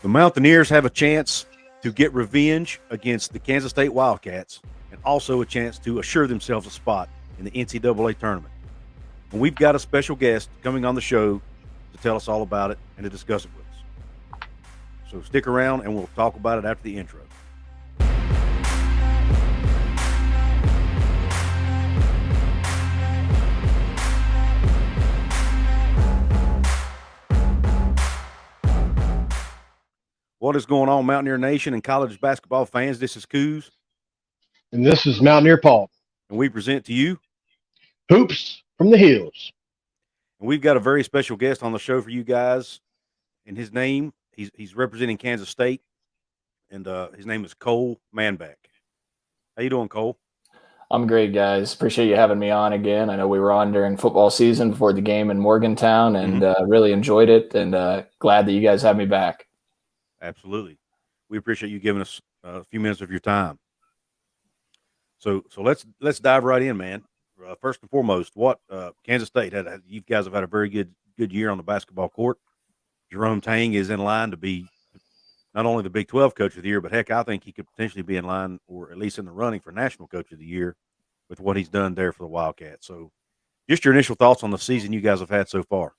The Mountaineers have a chance to get revenge against the Kansas State Wildcats and also a chance to assure themselves a spot in the NCAA tournament. And we've got a special guest coming on the show to tell us all about it and to discuss it with us. So stick around and we'll talk about it after the intro. What is going on, Mountaineer Nation and college basketball fans? This is Couz. And this is Mountaineer Paul. And we present to you Hoops from the Hills. And we've got a very special guest on the show for you guys. And his name, he's representing Kansas State. And his name is Cole Manbeck. How you doing, Cole? I'm great, guys. Appreciate you having me on again. I know we were on during football season before the game in Morgantown and really enjoyed it. And glad that you guys have me back. Absolutely. We appreciate you giving us a few minutes of your time. So let's dive right in, man. First and foremost, what Kansas State you guys have had a very good year on the basketball court. Jerome Tang is in line to be not only the Big 12 Coach of the Year, but heck, I think he could potentially be in line or at least in the running for National Coach of the Year with what he's done there for the Wildcats. So just your initial thoughts on the season you guys have had so far.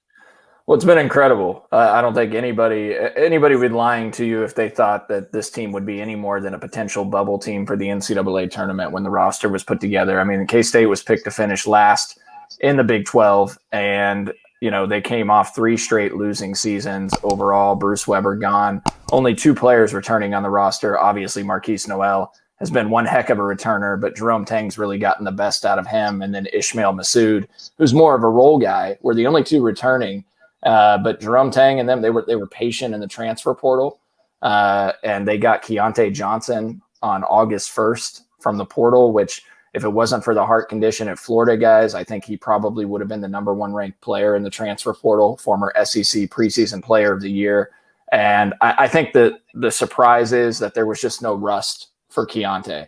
Well, it's been incredible. I don't think anybody would be lying to you if they thought that this team would be any more than a potential bubble team for the NCAA tournament when the roster was put together. I mean, K-State was picked to finish last in the Big 12, and they came off 3 straight losing seasons overall. Bruce Weber gone. Only 2 players returning on the roster. Obviously, Markquis Nowell has been one heck of a returner, but Jerome Tang's really gotten the best out of him. And then Ishmael Massoud, who's more of a role guy, were the only 2 returning. But Jerome Tang and them, they were patient in the transfer portal, and they got Keyontae Johnson on August 1st from the portal, which if it wasn't for the heart condition at Florida, guys, I think he probably would have been the number 1 ranked player in the transfer portal, former SEC preseason player of the year. And I think that the surprise is that there was just no rust for Keyontae.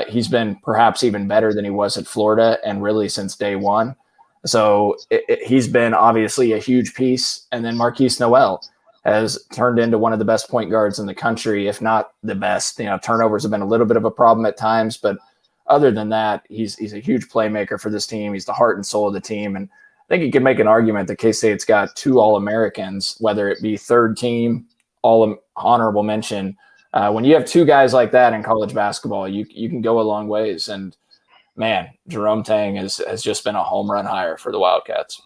He's been perhaps even better than he was at Florida and really since day one. So he's been obviously a huge piece. And then Markquis Nowell has turned into one of the best point guards in the country, if not the best. Turnovers have been a little bit of a problem at times, but other than that, he's a huge playmaker for this team. He's the heart and soul of the team. And I think you can make an argument that K-State's got 2 All-Americans, whether it be third team, all honorable mention. When you have 2 guys like that in college basketball, you can go a long ways. And man, Jerome Tang has just been a home run hire for the Wildcats.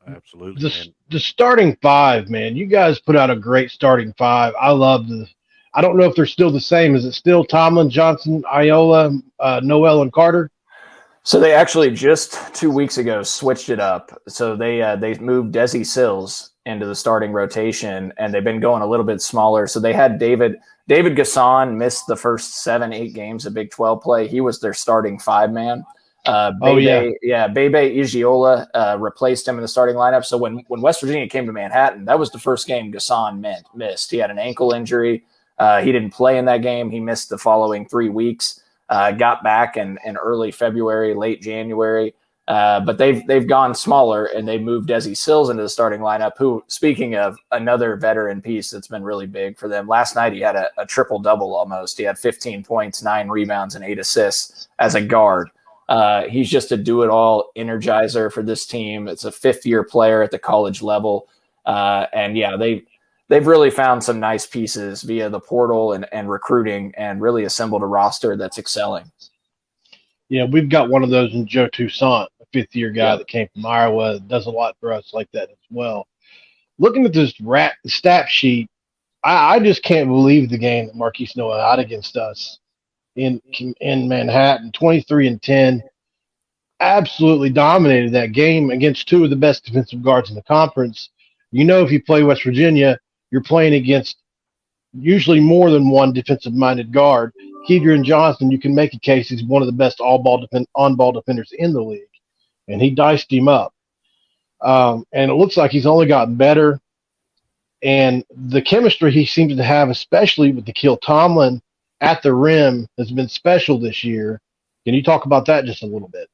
Absolutely. The starting 5, man, you guys put out a great starting 5. I love I don't know if they're still the same. Is it still Tomlin, Johnson, Iola, Nowell, and Carter? So they actually just 2 weeks ago switched it up. So they moved Desi Sills into the starting rotation, and they've been going a little bit smaller. So they had David Gasson missed the first 7-8 games of Big 12 play. He was their starting 5-man. Bebe Igiola replaced him in the starting lineup. So when West Virginia came to Manhattan, that was the first game Gasson missed. He had an ankle injury. He didn't play in that game. He missed the following 3 weeks. Got back in early February, late January. But they've gone smaller, and they moved Desi Sills into the starting lineup, who, speaking of another veteran piece that's been really big for them, last night he had a triple-double almost. He had 15 points, 9 rebounds, and 8 assists as a guard. He's just a do-it-all energizer for this team. It's a 5th-year player at the college level. They've really found some nice pieces via the portal and recruiting and really assembled a roster that's excelling. Yeah, we've got one of those in Joe Toussaint, a 5th-year guy that came from Iowa. Does a lot for us like that as well. Looking at this stat sheet, I just can't believe the game that Markquis Nowell had against us in Manhattan, 23-10. Absolutely dominated that game against 2 of the best defensive guards in the conference. If you play West Virginia, you're playing against usually more than one defensive-minded guard. Kedrian Johnson, you can make a case he's one of the best on-ball defenders in the league, and he diced him up. And it looks like he's only gotten better. And the chemistry he seems to have, especially with Nikhil Tomlin at the rim, has been special this year. Can you talk about that just a little bit?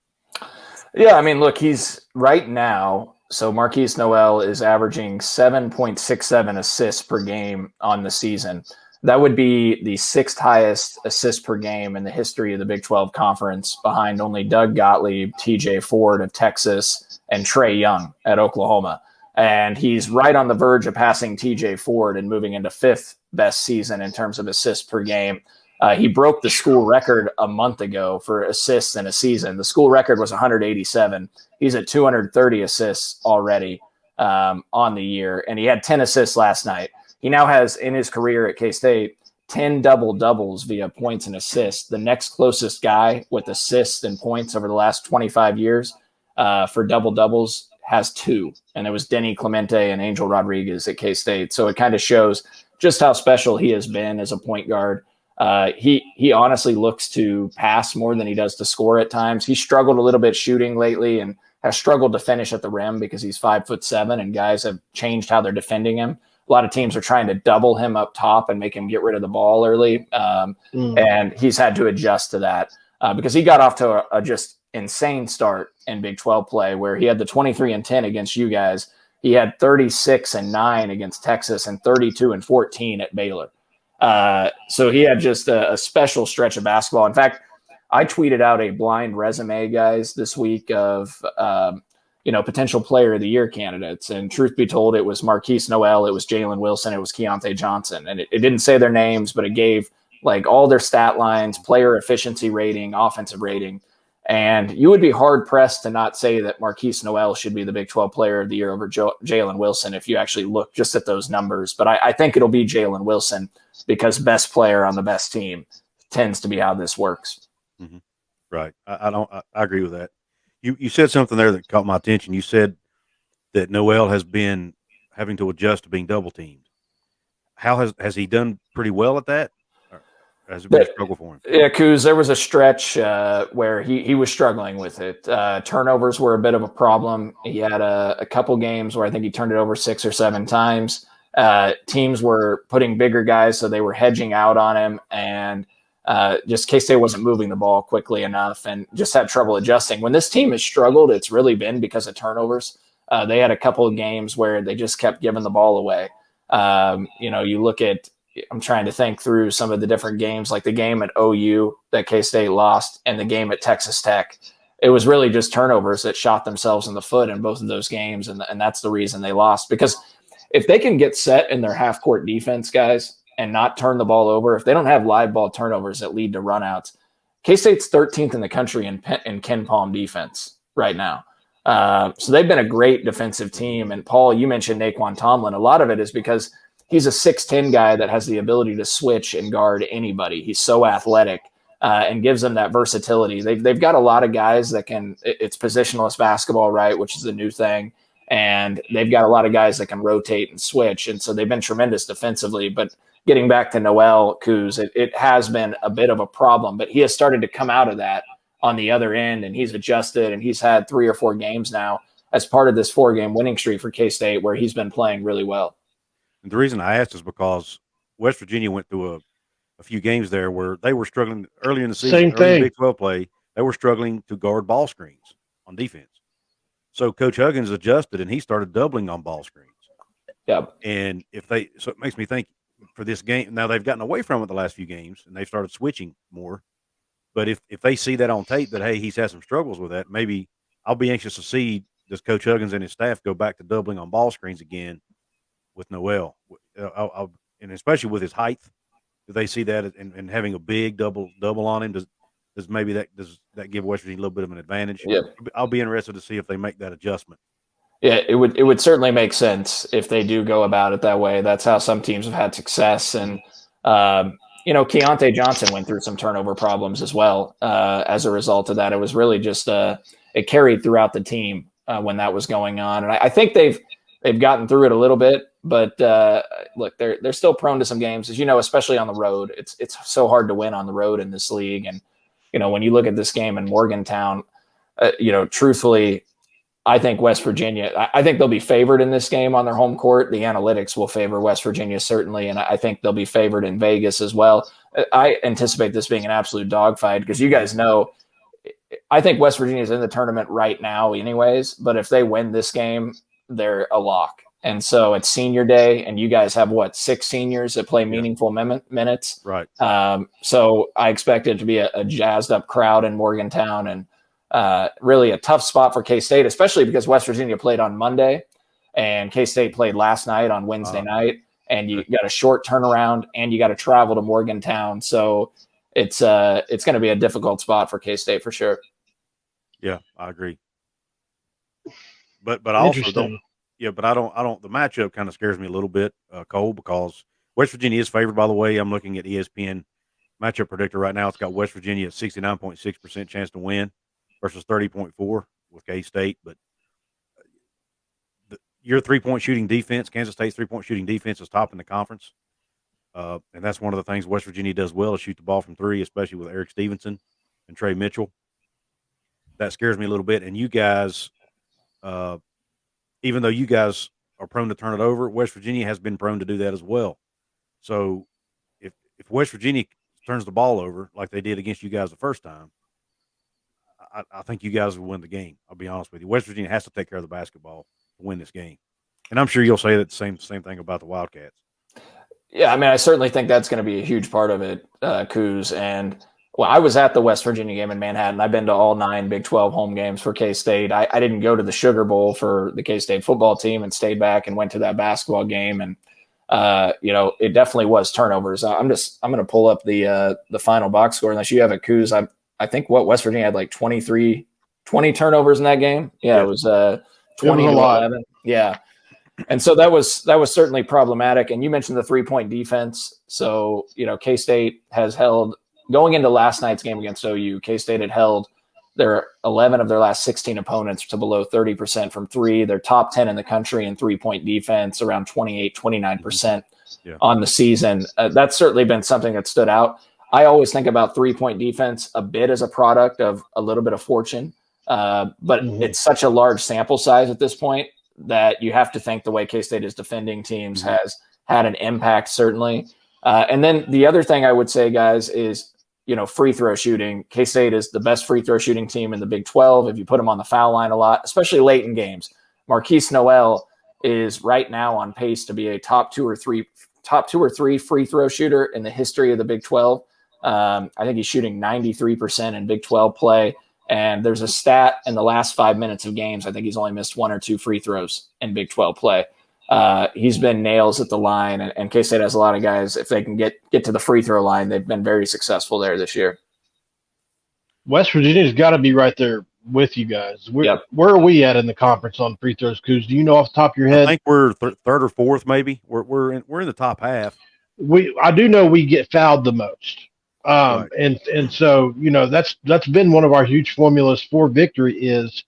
Yeah, I mean, look, he's right now So Markquis Nowell is averaging 7.67 assists per game on the season. That would be the 6th highest assist per game in the history of the Big 12 Conference, behind only Doug Gottlieb, TJ Ford of Texas, and Trae Young at Oklahoma. And he's right on the verge of passing TJ Ford and moving into 5th best season in terms of assists per game. He broke the school record a month ago for assists in a season. The school record was 187. He's at 230 assists already on the year, and he had 10 assists last night. He now has, in his career at K-State, 10 double-doubles via points and assists. The next closest guy with assists and points over the last 25 years for double-doubles has 2, and it was Denny Clemente and Angel Rodriguez at K-State. So it kind of shows just how special he has been as a point guard. He honestly looks to pass more than he does to score at times. He struggled a little bit shooting lately and has struggled to finish at the rim because he's 5'7", and guys have changed how they're defending him. A lot of teams are trying to double him up top and make him get rid of the ball early. And he's had to adjust to that because he got off to a just insane start in Big 12 play, where he had the 23-10 against you guys. He had 36-9 against Texas and 32-14 at Baylor. So he had just a special stretch of basketball. In fact, I tweeted out a blind resume, guys, this week of potential player of the year candidates. And truth be told, it was Markquis Nowell, it was Jalen Wilson, it was Keyontae Johnson. And it didn't say their names, but it gave like all their stat lines, player efficiency rating, offensive rating. And you would be hard pressed to not say that Markquis Nowell should be the Big 12 player of the year over Jalen Wilson if you actually look just at those numbers. But I think it'll be Jalen Wilson because best player on the best team tends to be how this works. Mm-hmm. Right. I agree with that. You said something there that caught my attention. You said that Nowell has been having to adjust to being double teamed. How has he done pretty well at that? Or has it been a struggle for him? Yeah, Couz, there was a stretch where he was struggling with it. Turnovers were a bit of a problem. He had a couple games where I think he turned it over 6 or 7 times. Teams were putting bigger guys, so they were hedging out on him, and just K-State wasn't moving the ball quickly enough and just had trouble adjusting. When this team has struggled, it's really been because of turnovers. They had a couple of games where they just kept giving the ball away. You look at, I'm trying to think through some of the different games, like the game at OU that K-State lost and the game at Texas Tech. It was really just turnovers that shot themselves in the foot in both of those games, and that's the reason they lost. Because if they can get set in their half-court defense, guys, and not turn the ball over, if they don't have live ball turnovers that lead to runouts, K-State's 13th in the country in Ken Palm defense right now. So they've been a great defensive team. And Paul, you mentioned Naquan Tomlin. A lot of it is because he's a 6'10" guy that has the ability to switch and guard anybody. He's so athletic and gives them that versatility. They've got a lot of guys that can, it's positionless basketball, right, which is the new thing. And they've got a lot of guys that can rotate and switch. And so they've been tremendous defensively. But getting back to Nowell, Couz, it has been a bit of a problem. But he has started to come out of that on the other end, and he's adjusted, and he's had 3 or 4 games now as part of this 4-game winning streak for K-State where he's been playing really well. And the reason I asked is because West Virginia went through a few games there where they were struggling early in the season. Same thing. Big 12 play, they were struggling to guard ball screens on defense. So Coach Huggins adjusted, and he started doubling on ball screens. Yep. And so it makes me think for this game, now they've gotten away from it the last few games, and they've started switching more. But if they see that on tape that, hey, he's had some struggles with that, maybe I'll be anxious to see does Coach Huggins and his staff go back to doubling on ball screens again with Nowell, and especially with his height. Do they see that and having a big double on him? Does that give West Virginia a little bit of an advantage? Yeah. I'll be interested to see if they make that adjustment. Yeah, it would certainly make sense if they do go about it that way. That's how some teams have had success. And, Keyontae Johnson went through some turnover problems as well as a result of that. It was really just it carried throughout the team when that was going on. And I think they've gotten through it a little bit. But, look, they're still prone to some games, as you know, especially on the road. It's so hard to win on the road in this league. And, when you look at this game in Morgantown, truthfully, I think West Virginia, I think they'll be favored in this game on their home court. The analytics will favor West Virginia, certainly, and I think they'll be favored in Vegas as well. I anticipate this being an absolute dogfight because you guys know I think West Virginia is in the tournament right now anyways, but if they win this game, they're a lock. And so it's senior day, and you guys have, 6 seniors that play meaningful minutes? Right. So I expect it to be a jazzed-up crowd in Morgantown, and really a tough spot for K-State, especially because West Virginia played on Monday, and K-State played last night on Wednesday night, and you got a short turnaround, and you got to travel to Morgantown. So it's going to be a difficult spot for K-State for sure. Yeah, I agree. But I also don't. Yeah, but I don't. The matchup kind of scares me a little bit, Cole, because West Virginia is favored. By the way, I'm looking at ESPN matchup predictor right now. It's got West Virginia at 69.6% chance to win versus 30.4 with K-State. But your 3-point shooting defense, Kansas State's 3-point shooting defense, is top in the conference, and that's one of the things West Virginia does well is shoot the ball from three, especially with Eric Stevenson and Trey Mitchell. That scares me a little bit. And you guys. Even though you guys are prone to turn it over, West Virginia has been prone to do that as well. So if West Virginia turns the ball over like they did against you guys the first time, I think you guys will win the game. I'll be honest with you. West Virginia has to take care of the basketball to win this game. And I'm sure you'll say that same thing about the Wildcats. Yeah, I mean, I certainly think that's going to be a huge part of it, Couz. And well, I was at the West Virginia game in Manhattan. I've been to all 9 Big 12 home games for K-State. I didn't go to the Sugar Bowl for the K-State football team and stayed back and went to that basketball game. And, it definitely was turnovers. I'm going to pull up the final box score unless you have it, Couz. I think West Virginia had like 20 turnovers in that game. Yeah. It was 20 to 11. Yeah. And so that was certainly problematic. And you mentioned the 3-point defense. So, K-State has held – going into last night's game against OU, K-State had held their 11 of their last 16 opponents to below 30% from three. They're top 10 in the country in 3-point defense, around 29% on the season. That's certainly been something that stood out. I always think about 3-point defense a bit as a product of a little bit of fortune, but it's such a large sample size at this point that you have to think the way K-State is defending teams has had an impact, certainly. And then the other thing I would say, guys, is free throw shooting. K-State is the best free throw shooting team in the Big 12. If you put them on the foul line a lot, especially late in games, Markquis Nowell is right now on pace to be a top two or three free throw shooter in the history of the Big 12. I think he's shooting 93% in Big 12 play. And there's a stat in the last 5 minutes of games, I think he's only missed 1 or 2 free throws in Big 12 play. He's been nails at the line, and K-State has a lot of guys. If they can get to the free throw line, they've been very successful there this year. West Virginia's got to be right there with you guys. Where are we at in the conference on free throws, Couz? Do you know off the top of your head? I think we're third or fourth, maybe. We're in the top half. I do know we get fouled the most, Right. and so that's been one of our huge formulas for victory is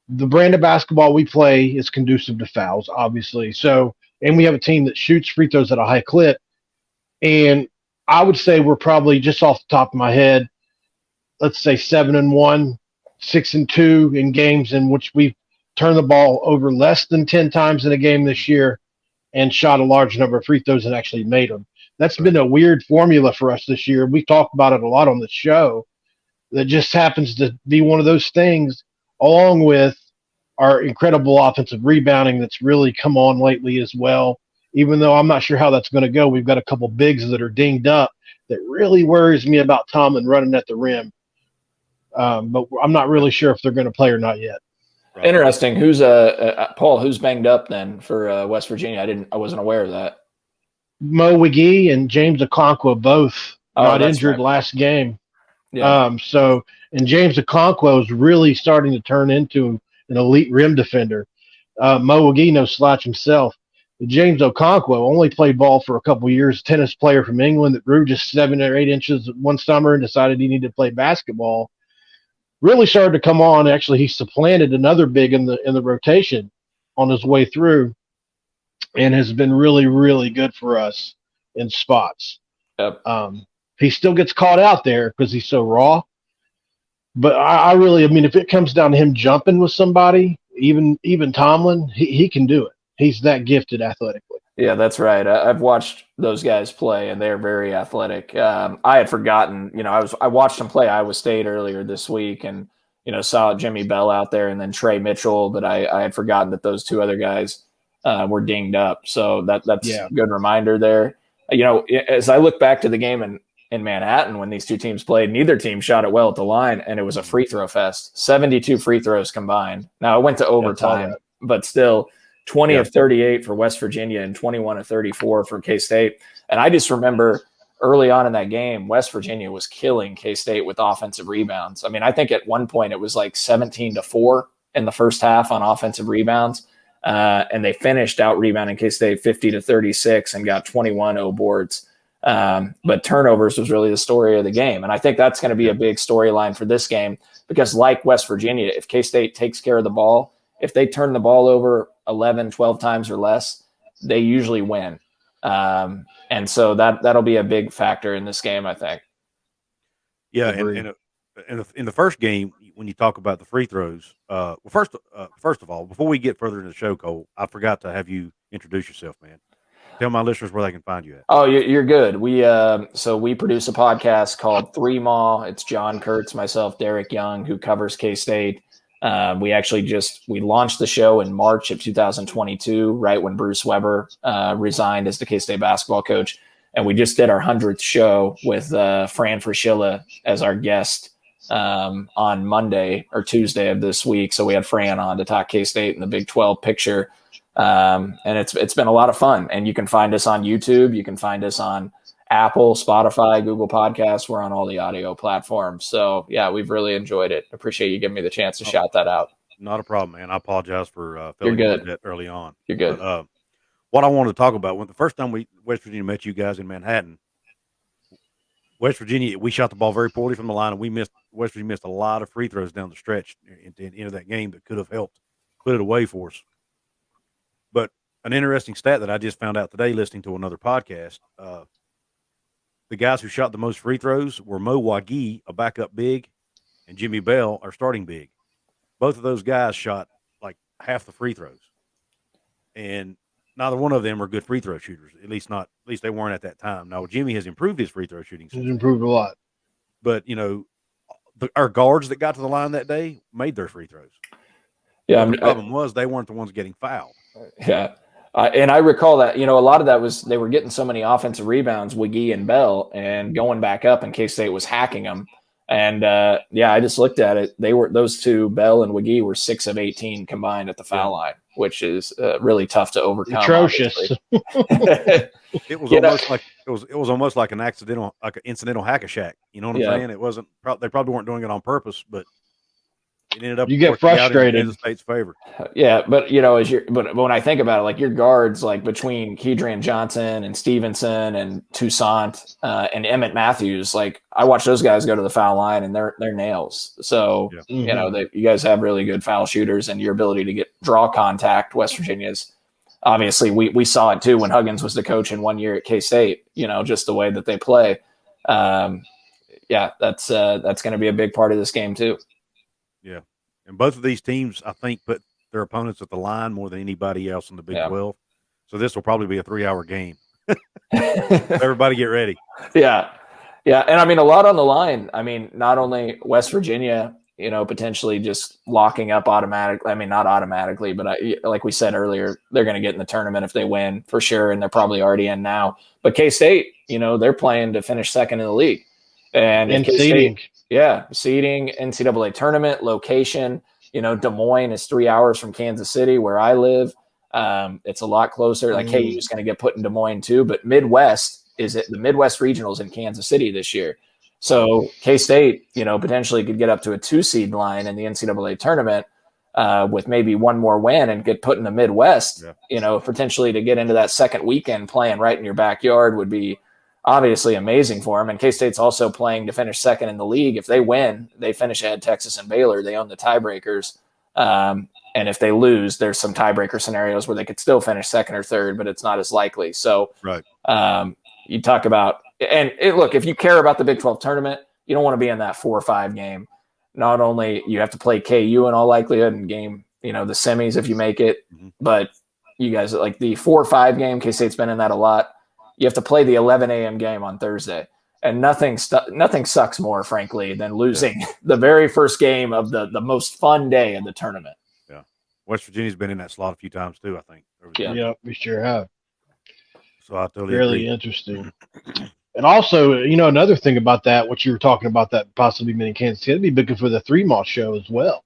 the brand of basketball we play is conducive to fouls, obviously. So, and we have a team that shoots free throws at a high clip. And I would say we're probably, just off the top of my head, let's say 7-1, 6-2 in games in which we've turned the ball over less than 10 times in a game this year and shot a large number of free throws and actually made them. That's been a weird formula for us this year. We talk about it a lot on the show. That just happens to be one of those things, along with our incredible offensive rebounding that's really come on lately as well. Even though I'm not sure how that's going to go, we've got a couple bigs that are dinged up that really worries me about Tomlin running at the rim. But I'm not really sure if they're going to play or not yet. Right. Interesting. Who's Paul? Who's banged up then for West Virginia? I wasn't aware of that. Mo McGee and James Okonkwo both got injured last game. Yeah. And James Okonkwo is really starting to turn into an elite rim defender. Mo McGee no slouch himself. James Okonkwo only played ball for a couple years, tennis player from England that grew just 7 or 8 inches one summer and decided he needed to play basketball. Really started to come on. Actually, he supplanted another big in the rotation on his way through and has been really, really good for us in spots. Yep. He still gets caught out there because he's so raw. But I mean, if it comes down to him jumping with somebody, even Tomlin, he can do it. He's that gifted athletically. Yeah, that's right. I've watched those guys play, and they're very athletic. I had forgotten, I watched them play Iowa State earlier this week, and saw Jimmy Bell out there and then Trey Mitchell, but I had forgotten that those two other guys were dinged up. So that's a good reminder there. As I look back to the game in Manhattan when these two teams played, neither team shot it well at the line, and it was a free throw fest. 72 free throws combined. Now, it went to overtime, but still 20 of 38 for West Virginia and 21 of 34 for K-State. And I just remember early on in that game, West Virginia was killing K-State with offensive rebounds. I mean, I think at one point it was like 17-4 in the first half on offensive rebounds. And they finished out rebounding K-State 50-36 and got 21 boards. But turnovers was really the story of the game. And I think that's going to be a big storyline for this game because like West Virginia, if K-State takes care of the ball, if they turn the ball over 11, 12 times or less, they usually win. And so that'll be a big factor in this game, I think. Yeah, and in the first game, when you talk about the free throws, first of all, before we get further into the show, Cole, I forgot to have you introduce yourself, man. Tell my listeners where they can find you at. Oh, you're good. We produce a podcast called Three Maw. It's John Kurtz, myself, Derek Young, who covers K-State. We launched the show in March of 2022, right when Bruce Weber resigned as the K-State basketball coach. And we just did our 100th show with Fran Fraschilla as our guest on Monday or Tuesday of this week. So we had Fran on to talk K-State and the Big 12 picture. And it's been a lot of fun. And you can find us on YouTube. You can find us on Apple, Spotify, Google Podcasts. We're on all the audio platforms. So, yeah, we've really enjoyed it. Appreciate you giving me the chance to shout that out. Not a problem, man. I apologize for filling that early on. You're good. But, what I wanted to talk about, when the first time West Virginia met you guys in Manhattan, West Virginia, we shot the ball very poorly from the line, and West Virginia missed a lot of free throws down the stretch into that game that could have helped put it away for us. But an interesting stat that I just found out today listening to another podcast, the guys who shot the most free throws were Markquis, a backup big, and Jimmy Bell, our starting big. Both of those guys shot like half the free throws. And neither one of them are good free throw shooters. At least they weren't at that time. Now Jimmy has improved his free throw shooting. He's improved a lot. But our guards that got to the line that day made their free throws. Yeah, the problem was they weren't the ones getting fouled. Yeah, and I recall that a lot of that was they were getting so many offensive rebounds, Wiggy and Bell, and going back up, and K-State was hacking them. And I just looked at it. Those two, Bell and Wiggy, were 6 of 18 combined at the foul line, which is really tough to overcome. Atrocious. It was almost like an incidental hack-a-shack. You know what I'm saying? It wasn't. They probably weren't doing it on purpose, but it ended up. You get frustrated. In the State's favor. Yeah, but but when I think about it, like your guards, like between Kedrian Johnson and Stevenson and Toussaint and Emmett Matthews, like I watch those guys go to the foul line and they're nails. So you guys have really good foul shooters, and your ability to draw contact. West Virginia's obviously we saw it too when Huggins was the coach in 1 year at K-State. Just the way that they play. That's going to be a big part of this game too. Yeah, and both of these teams, I think, put their opponents at the line more than anybody else in the Big 12. So this will probably be a 3-hour game. Everybody get ready. Yeah. And I mean, a lot on the line. I mean, not only West Virginia, potentially just locking up automatically. I mean, not automatically, but like we said earlier, they're going to get in the tournament if they win for sure. And they're probably already in now. But K-State, they're playing to finish second in the league. And seeding. Yeah, seeding, NCAA tournament, location. Des Moines is 3 hours from Kansas City, where I live. It's a lot closer. Like KU is going to get put in Des Moines too, but Midwest the Midwest Regionals in Kansas City this year. So K-State, potentially could get up to a 2-seed line in the NCAA tournament with maybe one more win and get put in the Midwest. Yeah. Potentially to get into that second weekend playing right in your backyard would be obviously amazing for them. And K-State's also playing to finish second in the league. If they win, they finish ahead Texas and Baylor. They own the tiebreakers. And if they lose, there's some tiebreaker scenarios where they could still finish second or third, but it's not as likely. So you talk about – and look, if you care about the Big 12 tournament, you don't want to be in that 4 or 5 game. Not only you have to play KU in all likelihood and game, the semis if you make it, but you guys like the 4 or 5 game, K-State's been in that a lot. You have to play the 11 a.m. game on Thursday. And nothing sucks more, frankly, than losing the very first game of the most fun day of the tournament. Yeah. West Virginia's been in that slot a few times too, I think. Yeah, we sure have. So I totally Really agree. interesting. And also, another thing about that, what you were talking about, that possibly being in Kansas City, it'd be big for the 3 Mall show as well.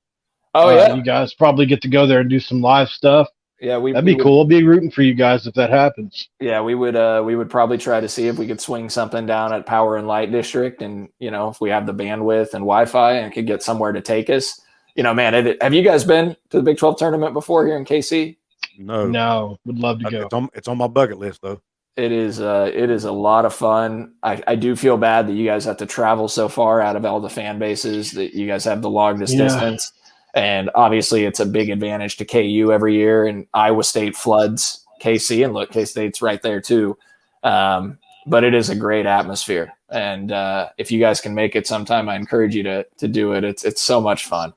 Oh, yeah. You guys probably get to go there and do some live stuff. Yeah, that'd be cool. I'll be rooting for you guys if that happens. Yeah, we would probably try to see if we could swing something down at Power and Light District, and if we have the bandwidth and Wi-Fi and could get somewhere to take us. Man, have you guys been to the Big 12 tournament before here in KC? No, would love to go. It's on my bucket list though. It is a lot of fun. I do feel bad that you guys have to travel so far out of all the fan bases, that you guys have the longest distance. And obviously it's a big advantage to KU every year, and Iowa State floods KC, and look, K-State's right there too. But it is a great atmosphere. And if you guys can make it sometime, I encourage you to do it. It's so much fun.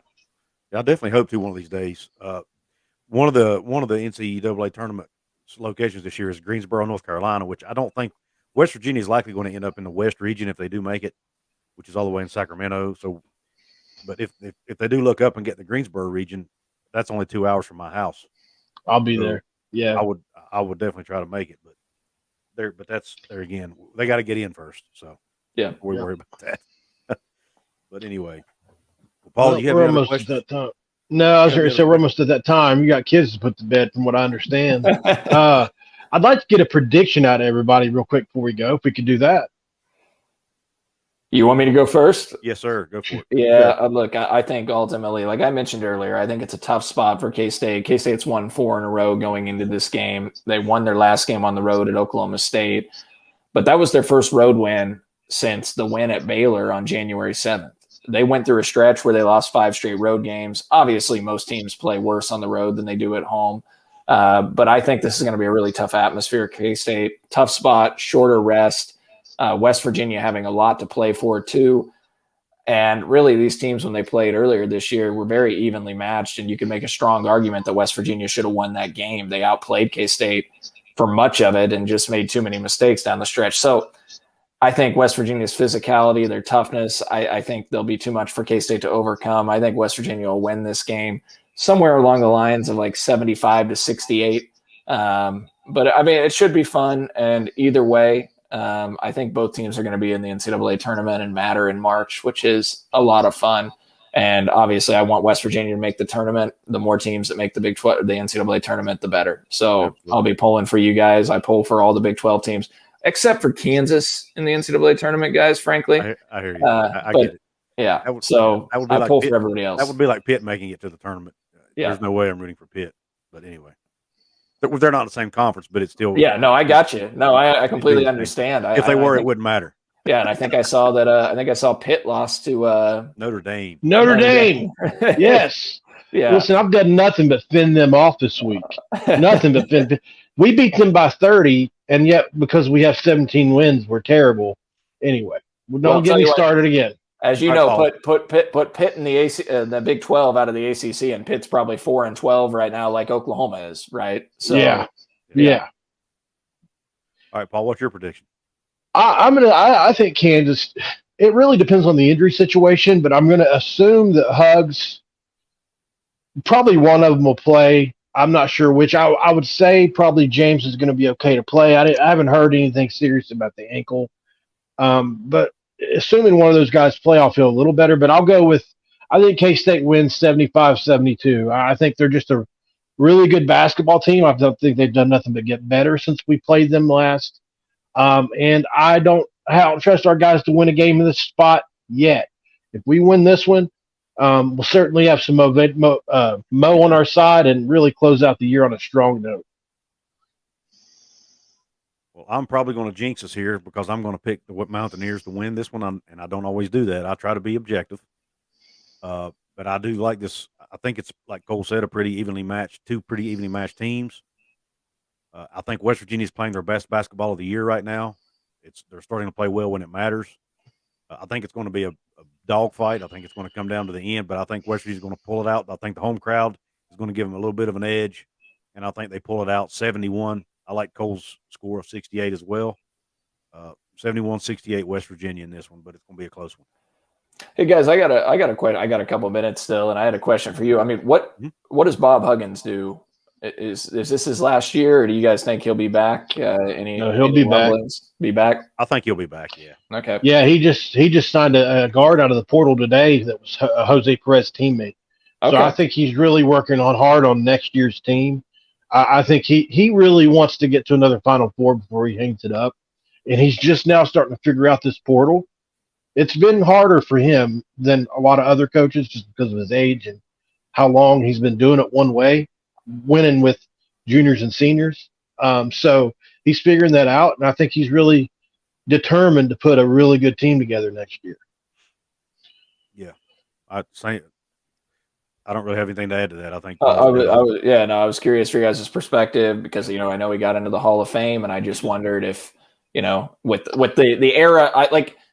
Yeah, I definitely hope to one of these days. One of the NCAA tournament locations this year is Greensboro, North Carolina, which I don't think West Virginia is likely going to end up in the West region if they do make it, which is all the way in Sacramento. So, but if they do look up and get the Greensboro region, that's only 2 hours from my house. I'll be there. Yeah, I would definitely try to make it, but that's there again. They got to get in first. So yeah, we worry about that. But anyway, Paul, you have any other questions? At that time. No, I was going to say we're almost at that time. You got kids to put to bed, from what I understand. I'd like to get a prediction out of everybody real quick before we go, if we could do that. You want me to go first? Yes, sir. Go for it. Yeah, look, I think ultimately, like I mentioned earlier, I think it's a tough spot for K-State. K-State's won 4 in a row going into this game. They won their last game on the road at Oklahoma State, but that was their first road win since the win at Baylor on January 7th. They went through a stretch where they lost 5 straight road games. Obviously, most teams play worse on the road than they do at home. But I think this is going to be a really tough atmosphere at K-State. Tough spot, shorter rest. West Virginia having a lot to play for too. And really these teams, when they played earlier this year, were very evenly matched. And you could make a strong argument that West Virginia should have won that game. They outplayed K-State for much of it and just made too many mistakes down the stretch. So I think West Virginia's physicality, their toughness, I think they'll be too much for K-State to overcome. I think West Virginia will win this game somewhere along the lines of like 75-68. But I mean, it should be fun. And either way, I think both teams are going to be in the NCAA tournament and matter in March, which is a lot of fun. And obviously I want West Virginia to make the tournament. The more teams that make the Big 12, the NCAA tournament, the better. So absolutely. I'll be pulling for you guys. I pull for all the Big 12 teams, except for Kansas in the NCAA tournament, guys, frankly. I hear you. I get it. Yeah. That would be like pull Pitt, for everybody else. That would be like Pitt making it to the tournament. Yeah. There's no way I'm rooting for Pitt. But anyway. They're not in the same conference, but it's still. Yeah, no, I got you. No, I completely understand. If they were, it wouldn't matter. Yeah, and I think I saw that. I think I saw Pitt lost to Notre Dame. Notre Dame. Yes. Yeah. Listen, I've done nothing but fend them off this week. Nothing but fend. We beat them by 30, and yet because we have 17 wins, we're terrible. Anyway, don't get me started again. As you know, put Pitt in the Big 12 out of the ACC, and Pitt's probably 4-12 right now, like Oklahoma is, right? So yeah. All right, Paul, what's your prediction? I think Kansas. It really depends on the injury situation, but I'm gonna assume that Hugs, probably one of them will play. I'm not sure which. I would say probably James is going to be okay to play. I haven't heard anything serious about the ankle, but assuming one of those guys play, I'll feel a little better. But I'll go with, I think K-State wins 75-72. I think they're just a really good basketball team. I don't think they've done nothing but get better since we played them last. And I don't trust our guys to win a game in this spot yet. If we win this one, we'll certainly have some Mo on our side and really close out the year on a strong note. Well, I'm probably going to jinx us here because I'm going to pick the Mountaineers to win this one, and I don't always do that. I try to be objective, but I do like this. I think it's, like Cole said, two pretty evenly matched teams. I think West Virginia is playing their best basketball of the year right now. They're starting to play well when it matters. I think it's going to be a dogfight. I think it's going to come down to the end, but I think West Virginia is going to pull it out. I think the home crowd is going to give them a little bit of an edge, and I think they pull it out 71. I like Cole's score of 68 as well. 71-68 West Virginia in this one, but it's going to be a close one. Hey guys, I got a couple minutes still, and I had a question for you. I mean, what does Bob Huggins do? Is this his last year, or do you guys think he'll be back? No, he'll be back. Be back? I think he'll be back. Yeah. Okay. Yeah, he just signed a guard out of the portal today that was a Jose Perez teammate. Okay. So I think he's really working hard on next year's team. I think he really wants to get to another Final Four before he hangs it up, and he's just now starting to figure out this portal. It's been harder for him than a lot of other coaches just because of his age and how long he's been doing it one way, winning with juniors and seniors. So he's figuring that out, and I think he's really determined to put a really good team together next year. Yeah, I don't really have anything to add to that. I think I was curious for you guys' perspective because I know he got into the Hall of Fame, and I just wondered if with the era,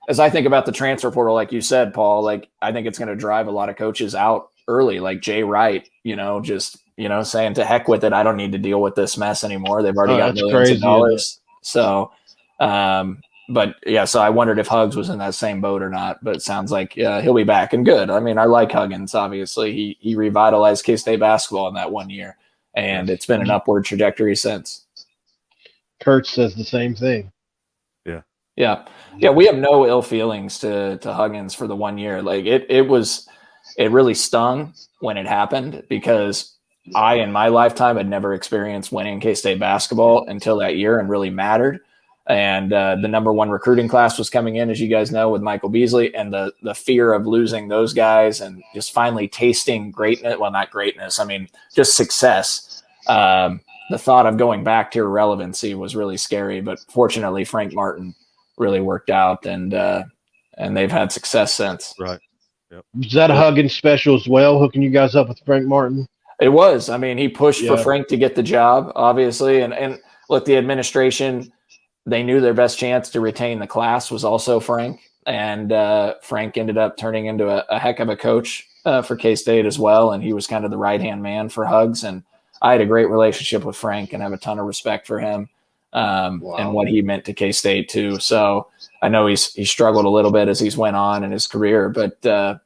as I think about the transfer portal, like you said, Paul, I think it's going to drive a lot of coaches out early, like Jay Wright, just saying to heck with it. I don't need to deal with this mess anymore. They've already got millions of dollars. So, but yeah, so I wondered if Hugs was in that same boat or not, but it sounds like he'll be back and good. I mean, I like Huggins, obviously. He revitalized K-State basketball in that 1 year, and it's been an upward trajectory since. Kurt says the same thing. Yeah. We have no ill feelings to Huggins for the 1 year. It really stung when it happened because I, in my lifetime, had never experienced winning K-State basketball until that year and really mattered. And the number one recruiting class was coming in, as you guys know, with Michael Beasley, and the fear of losing those guys and just finally tasting greatness. Well, not greatness. I mean, just success. The thought of going back to irrelevancy was really scary, but fortunately Frank Martin really worked out, and they've had success since. Right. Yep. Was that a Huggins special as well, hooking you guys up with Frank Martin? It was. I mean, he pushed for Frank to get the job, obviously. And look, the administration, they knew their best chance to retain the class was also Frank. And Frank ended up turning into a heck of a coach for K-State as well. And he was kind of the right-hand man for Hugs. And I had a great relationship with Frank and have a ton of respect for him. And what he meant to K-State too. So I know he struggled a little bit as he's went on in his career, but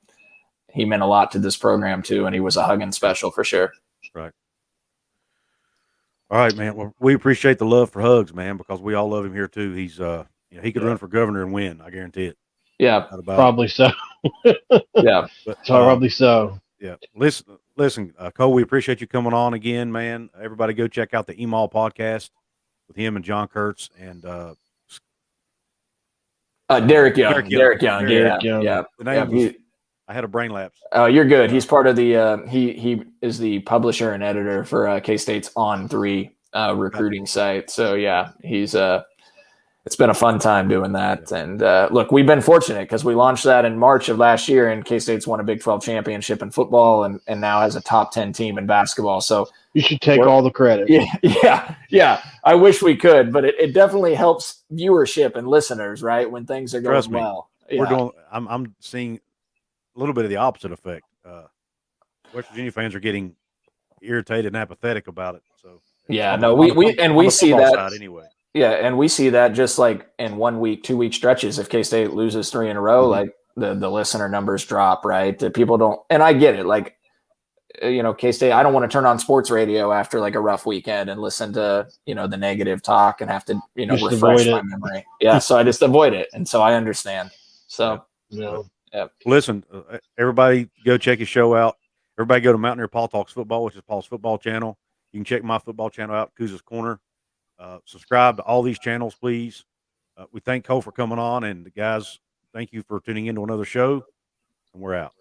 he meant a lot to this program too. And he was a Huggins special for sure. Right. All right, man. Well, we appreciate the love for Hugs, man, because we all love him here too. He's he could run for governor and win. I guarantee it. Yeah, probably so. Yeah, but, probably so. Yeah. Listen, Cole, we appreciate you coming on again, man. Everybody go check out the Email podcast with him and John Kurtz and Derek Young. Derek Young. Yeah. The name was, I had a brain lapse. Oh, you're good. He's part of the he is the publisher and editor for K-State's On 3 recruiting site. So yeah, he's it's been a fun time doing that. And look, we've been fortunate because we launched that in March of last year, and K-State's won a Big 12 championship in football and now has a top 10 team in basketball. So you should take all the credit. Yeah. I wish we could, but it definitely helps viewership and listeners, right? When things are going Trust me, well. We're doing. I'm seeing a little bit of the opposite effect. West Virginia fans are getting irritated and apathetic about it. So we see that anyway. Yeah, and we see that just like in 1 week, 2 week stretches. If K-State loses 3 in a row, like the listener numbers drop, right? People don't, and I get it. Like, K-State, I don't want to turn on sports radio after like a rough weekend and listen to, the negative talk and have to, just refresh my memory. Yeah, so I just avoid it. And so I understand. So, yeah. Listen, everybody go check his show out. Everybody go to Mountaineer Paul Talks Football, which is Paul's football channel. You can check my football channel out, Couz's Corner. Subscribe to all these channels, please. We thank Cole for coming on, and the guys, thank you for tuning into another show, and we're out.